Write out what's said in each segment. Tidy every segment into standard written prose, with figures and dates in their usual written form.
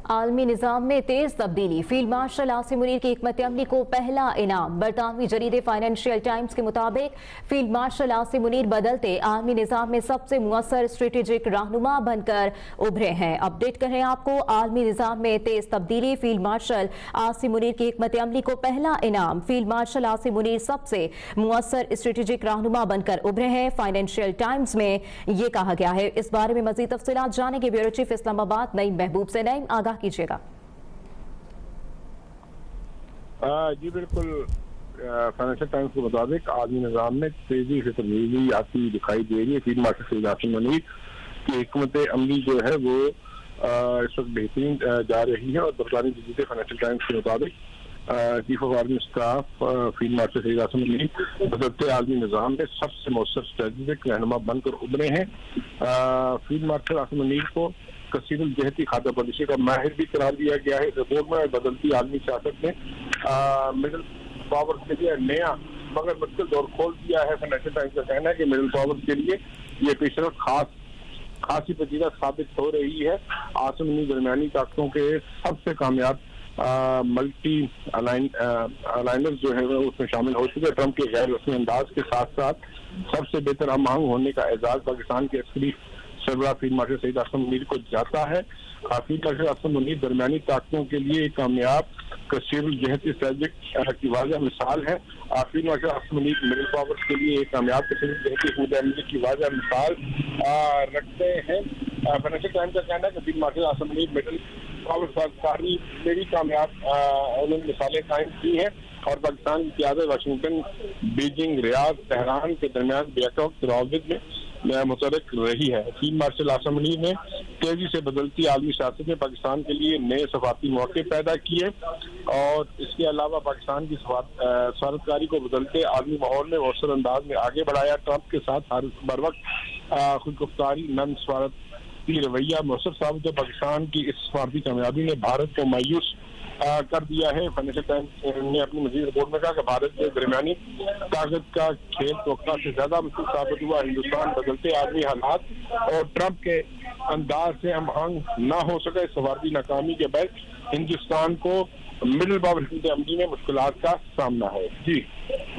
आलमी निज़ाम में तेज तब्दीली। फील्ड मार्शल आसिम मुनीर की हिकमत अमली को पहला इनाम। बरतानवी जरीदे फाइनेंशियल टाइम्स के मुताबिक फील्ड मार्शल आसिम मुनीर बदलते आलमी निज़ाम में सबसे मुअस्सर स्ट्रेटेजिक रहनुमा बनकर उभरे हैं। अपडेट कर रहे हैं आपको आलमी निज़ाम में तेज तब्दीली। फील्ड मार्शल आसिम मुनीर की हिकमत अमली को पहला इनाम। फील्ड मार्शल आसिम मुनीर सबसे मुअस्सर स्ट्रेटेजिक रहनुमा बनकर उभरे हैं, फाइनेंशियल टाइम्स में ये कहा गया है। इस बारे में मजीद तफसीलात जानेंगे ब्यूरो चीफ इस्लामाबाद नईम महबूब से। नईम, आगाह कीजिएगा। जी बिल्कुल, फाइनेंशियल टाइम्स के मुताबिक आलमी निज़ाम में तेजी से तब्दीली आती दिखाई दे रही है। फील्ड मार्शल आसिम मुनीर की हिकमत अमली जो है वो इस वक्त बेहतरीन जा रही है और बरतानी जरीदे फाइनेंशियल टाइम्स के मुताबिक chief of army staff field marshal Asim Munir बदलते आलमी निज़ाम में सबसे मौसर स्ट्रेटेजिक रहनुमा बनकर उभरे हैं। फील्ड मार्शल आसिम मुनीर को कसीरुल जहती खाता पॉलिसी का माहिर भी करार दिया गया है। रिपोर्ट में बदलती आलमी सियासत में मिडिल पावर के लिए नया मगर मुश्किल दौर खोल दिया है। फाइनेंशियल टाइम्स का कहना है कि मिडिल पावर के लिए ये पेशरफ खासी पेचीदा साबित हो रही है। आसिम मुनीर दरमियानी ताकतों के सबसे कामयाब मल्टी अलाइनर्स जो है उसमें शामिल हो चुके हैं। ट्रंप के गैर रस्मी अंदाज के साथ साथ सबसे बेहतर हम आहंग होने का एजाज पाकिस्तान के अस्करी सरबराह फील्ड मार्शल सईद आसिम मुनीर को जाता है। फील्ड मार्शल आसिम मुनीर दरमियानी ताकतों के लिए एक कामयाब कसीरुल जहती स्ट्रेटेजिक की वाज़ह मिसाल है। Field marshal Asim Munir middle powers के लिए एक कामयाब कसीरुल जहती हुकूमत की वाज़ह मिसाल रखते हैं। फाइनेंशियल टाइम्स का कहना है कि field marshal Asim Munir middle power साझेदारी में भी कामयाब उन्होंने मिसालें कायम की हैं और पाकिस्तान की क़यादत वाशिंगटन, बीजिंग, रियाद, तेहरान के दरमियान बेवक्त रवाबित में मुतहर्रिक रही है। फील्ड मार्शल आसिम मुनीर ने तेजी से बदलती आलमी सियासत में पाकिस्तान के लिए नए सफारती मौके पैदा किए और इसके अलावा पाकिस्तान की सफारतकारी को बदलते आलमी माहौल में मौसर अंदाज में आगे बढ़ाया। ट्रंप के साथ हर बर वक्त खुदगुफ्तारी नम सफारती रवैया मौसर साबित है। पाकिस्तान की इस सफारती कामयाबी ने भारत को मायूस कर दिया है। फाइनेंशियल टाइम्स ने अपनी मजीद रिपोर्ट में कहा कि भारत के दरमियानी ताकत का खेल तवक्का से ज्यादा मुश्किल साबित हुआ। हिंदुस्तान बदलते आदमी हालात और ट्रंप के अंदाज से हम आहंग न हो सके। सफारती नाकामी के बाद हिंदुस्तान को मिडिल पावर अमली में मुश्किलात का सामना है। जी,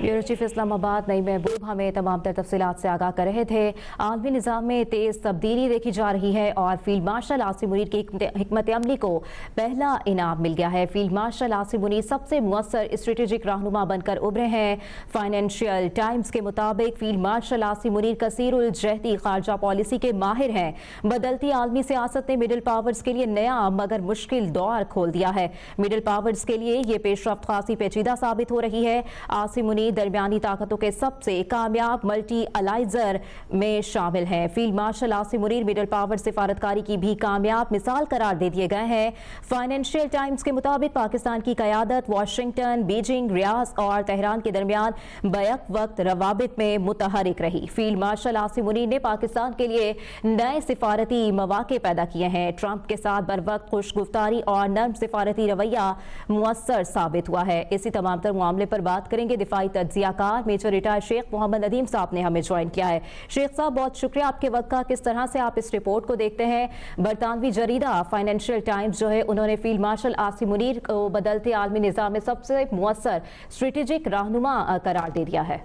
ब्यूरो चीफ इस्लामाबाद नईम महबूब हमें तमाम तर तफसीलात से आगाह कर रहे थे। आलमी निज़ाम में तेज तब्दीली देखी जा रही है और फील्ड मार्शल आसिम मुनीर की हिकमत अमली को पहला इनाम मिल गया है। फील्ड मार्शल आसिम मुनीर सबसे मुअस्सर स्ट्रेटेजिक रहनुमा बनकर उभरे हैं। फाइनेंशियल टाइम्स के मुताबिक फील्ड मार्शल आसिम मुनीर कसीरुल जहती खारजा पॉलिसी के माहिर हैं। बदलती आलमी सियासत ने मिडिल पावर्स के लिए नया मगर मुश्किल दौर खोल दिया है। मिडिल पावर्स के लिए ये पेशरफ्त खासी पेचीदा साबित हो रही है। आसिम मुनीर दरमियानी ताकतों के सबसे कामयाब मल्टी अलाइजर में शामिल हैं। Field marshal Asim Munir middle power सिफारतकारी की भी कामयाब मिसाल करार दे दिए गए हैं। फाइनेंशियल टाइम्स के मुताबिक पाकिस्तान की क़यादत वाशिंगटन, बीजिंग, रियाद और तेहरान के दरमियान बैक वक्त रवाबित में मुतहर्रिक रही। फील्ड मार्शल आसिम मुनीर ने पाकिस्तान के लिए नए सिफारती मौके पैदा किए हैं। ट्रंप के साथ बर वक्त खुशगुफ्तारी और नर्म सिफारती रवैया मुअस्सर साबित हुआ है। इसी तमाम तर मामले पर बात करेंगे। दिफाई तज्जियाकार मेजर रिटायर्ड शेख मोहम्मद नदीम साहब ने हमें ज्वाइन किया है। शेख साहब, बहुत शुक्रिया आपके वक्त का। किस तरह से आप इस रिपोर्ट को देखते हैं? बरतानवी जरीदा फाइनेंशियल टाइम्स जो है उन्होंने फील्ड मार्शल आसिम मुनीर को बदलते आलमी निज़ाम में सबसे मुअस्सर स्ट्रेटेजिक रहनुमा करार दे दिया है।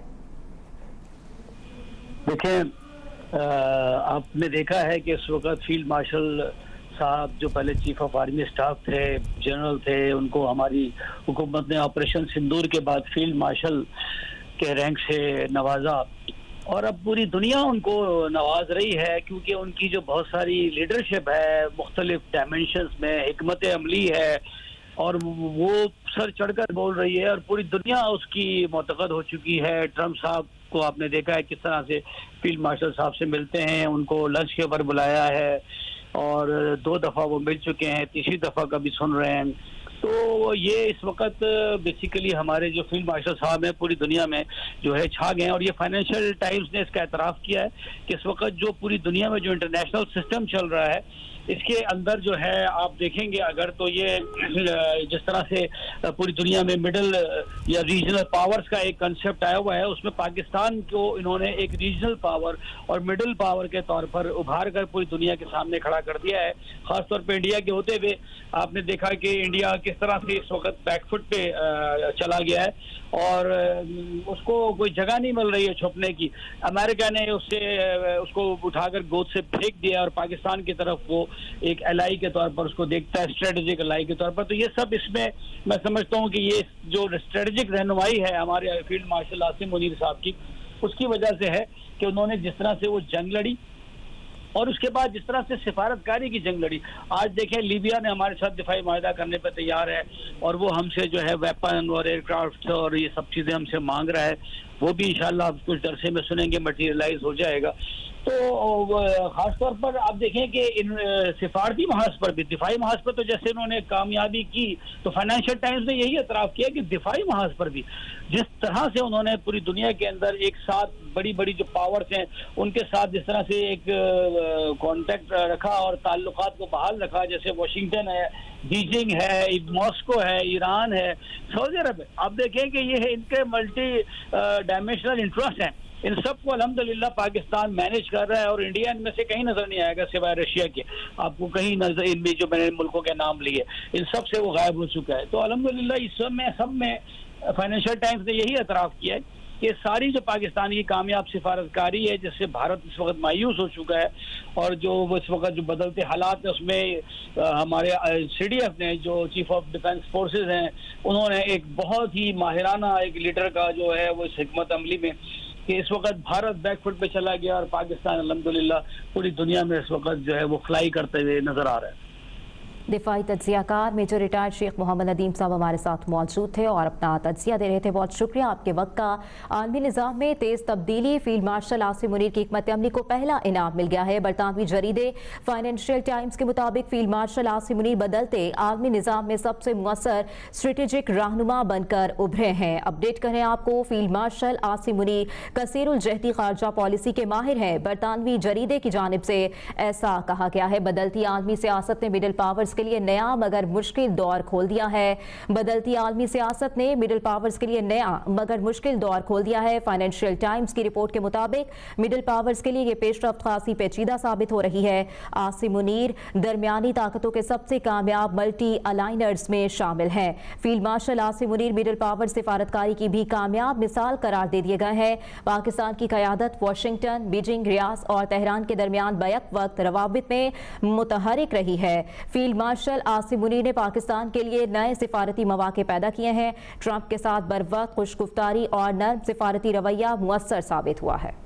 देखिए, आपने देखा है कि इस वक्त फील्ड मार्शल साहब जो पहले चीफ ऑफ आर्मी स्टाफ थे, जनरल थे, उनको हमारी हुकूमत ने ऑपरेशन सिंदूर के बाद फील्ड मार्शल के रैंक से नवाजा और अब पूरी दुनिया उनको नवाज रही है क्योंकि उनकी जो बहुत सारी लीडरशिप है, मुख्तलिफ डायमेंशंस में हिकमत अमली है और वो सर चढ़कर बोल रही है और पूरी दुनिया उसकी मुतक़द हो चुकी है। ट्रंप साहब को आपने देखा है किस तरह से फील्ड मार्शल साहब से मिलते हैं, उनको लंच के ऊपर बुलाया है और 2 दफ़ा वो मिल चुके हैं, तीसरी दफ़ा का भी सुन रहे हैं। तो ये इस वक्त बेसिकली हमारे जो फील्ड मार्शल साहब हैं पूरी दुनिया में जो है छा गए हैं। और ये फाइनेंशियल टाइम्स ने इसका एतराफ़ किया है कि इस वक्त जो पूरी दुनिया में जो इंटरनेशनल सिस्टम चल रहा है इसके अंदर जो है आप देखेंगे अगर तो ये जिस तरह से पूरी दुनिया में मिडिल या रीजनल पावर्स का एक कंसेप्ट आया हुआ है, उसमें पाकिस्तान को इन्होंने एक रीजनल पावर और मिडिल पावर के तौर पर उभार कर पूरी दुनिया के सामने खड़ा कर दिया है। खासतौर पर इंडिया के होते हुए आपने देखा कि इंडिया किस तरह से इस वक्त बैकफुट पे चला गया है और उसको कोई जगह नहीं मिल रही है छुपने की। अमेरिका ने उसको उठाकर गोद से फेंक दिया और पाकिस्तान की तरफ वो एक एलाई के तौर पर उसको देखता है, स्ट्रेटेजिक एलाई के तौर पर। तो ये सब इसमें मैं समझता हूँ कि ये जो स्ट्रेटेजिक रहनुमाई है हमारे फील्ड मार्शल आसिम मुनीर साहब की, उसकी वजह से है कि उन्होंने जिस तरह से वो जंग लड़ी और उसके बाद जिस तरह से सिफारतकारी की जंग लड़ी। आज देखें लीबिया ने हमारे साथ दिफाई माहिदा करने पर तैयार है और वो हमसे जो है वेपन और एयरक्राफ्ट और ये सब चीज़ें हमसे मांग रहा है। वो भी इंशाल्लाह कुछ अरसे में सुनेंगे मटीरियलाइज हो जाएगा। तो खासतौर पर आप देखें कि इन सिफारती महाज पर भी, दिफाई महाज पर तो जैसे उन्होंने कामयाबी की, तो फाइनेंशियल टाइम्स ने यही एतराफ़ किया कि दिफाई महाज पर भी जिस तरह से उन्होंने पूरी दुनिया के अंदर एक साथ बड़ी बड़ी जो पावर्स हैं उनके साथ जिस तरह से एक कांटेक्ट रखा और ताल्लुकात को बहाल रखा, जैसे वाशिंगटन है, बीजिंग है, मॉस्को है, ईरान है, सऊदी अरब है। आप देखें कि ये इनके मल्टी डायमेंशनल इंटरेस्ट हैं। इन सबको अल्हम्दुलिल्लाह पाकिस्तान मैनेज कर रहा है और इंडिया इनमें से कहीं नजर नहीं आएगा सिवाय रशिया के। आपको कहीं नजर इनमें जो मैंने मुल्कों के नाम लिए इन सब से वो गायब हो चुका है। तो अल्हम्दुलिल्लाह इस सब में फाइनेंशियल टाइम्स ने यही एतराफ़ किया है कि सारी जो पाकिस्तान की कामयाब सिफारतकारी है जिससे भारत इस वक्त मायूस हो चुका है और जो इस वक्त जो बदलते हालात है उसमें हमारे CDF ने जो चीफ ऑफ डिफेंस फोर्सेस हैं उन्होंने एक बहुत ही माहिराना एक लीडर का जो है वो इस हिकमत अमली में कि इस वक्त भारत बैकफुट पे चला गया और पाकिस्तान अल्हम्दुलिल्लाह पूरी दुनिया में इस वक्त जो है वो फ्लाई करते हुए नजर आ रहा है। दिफाई तज्जियाकार मेजर रिटायर्ड शेख मोहम्मद नदीम साहब हमारे साथ मौजूद थे और अपना तज्जिया दे रहे थे। बहुत शुक्रिया आपके वक्त का। आलमी निज़ाम में तेज़ तब्दीली, फील्ड मार्शल आसिम मुनीर की हिकमत अमली को पहला इनाम मिल गया है। बरतानवी जरीदे फाइनेंशियल टाइम्स के मुताबिक फील्ड मार्शल आसिम मुनीर बदलते आलमी निज़ाम में सबसे मुअस्सर स्ट्रेटेजिक रहनुमा बनकर उभरे हैं। अपडेट करें आपको, फील्ड मार्शल आसिम मुनीर कसीरुल जहदी खारजा पॉलिसी के माहिर हैं। बरतानवी जरीदे की जानिब से ऐसा कहा गया है। बदलती आलमी सियासत ने मिडिल पावर्स के लिए नया मगर मुश्किल दौर खोल दिया है। बदलती आलमी सियासत ने मिडिल पावर्स के लिए नया मगर मुश्किल दौर खोल दिया है। फाइनेंशियल टाइम्स की रिपोर्ट के मुताबिक मिडिल पावर्स के लिए ये पेशरफ्त खासी पेचीदा साबित हो रही है। आसिम मुनीर दरमियानी ताकतों के सबसे कामयाब मल्टी अलाइनर्स में शामिल हैं। Field marshal Asim Munir middle power सिफारतकारी की भी कामयाब मिसाल करार दे दिए गए हैं। पाकिस्तान की क़यादत वाशिंगटन, बीजिंग, रियाद और तेहरान के दरमियान बैक वक्त रवाबित में मुतहरिक रही है। फील्ड मार्शल आसिम मुनीर ने पाकिस्तान के लिए नए सिफारती मौके पैदा किए हैं। ट्रंप के साथ बर वक्त खुशगुफ्तारी और नर्म सिफारती रवैया मुअस्सर साबित हुआ है।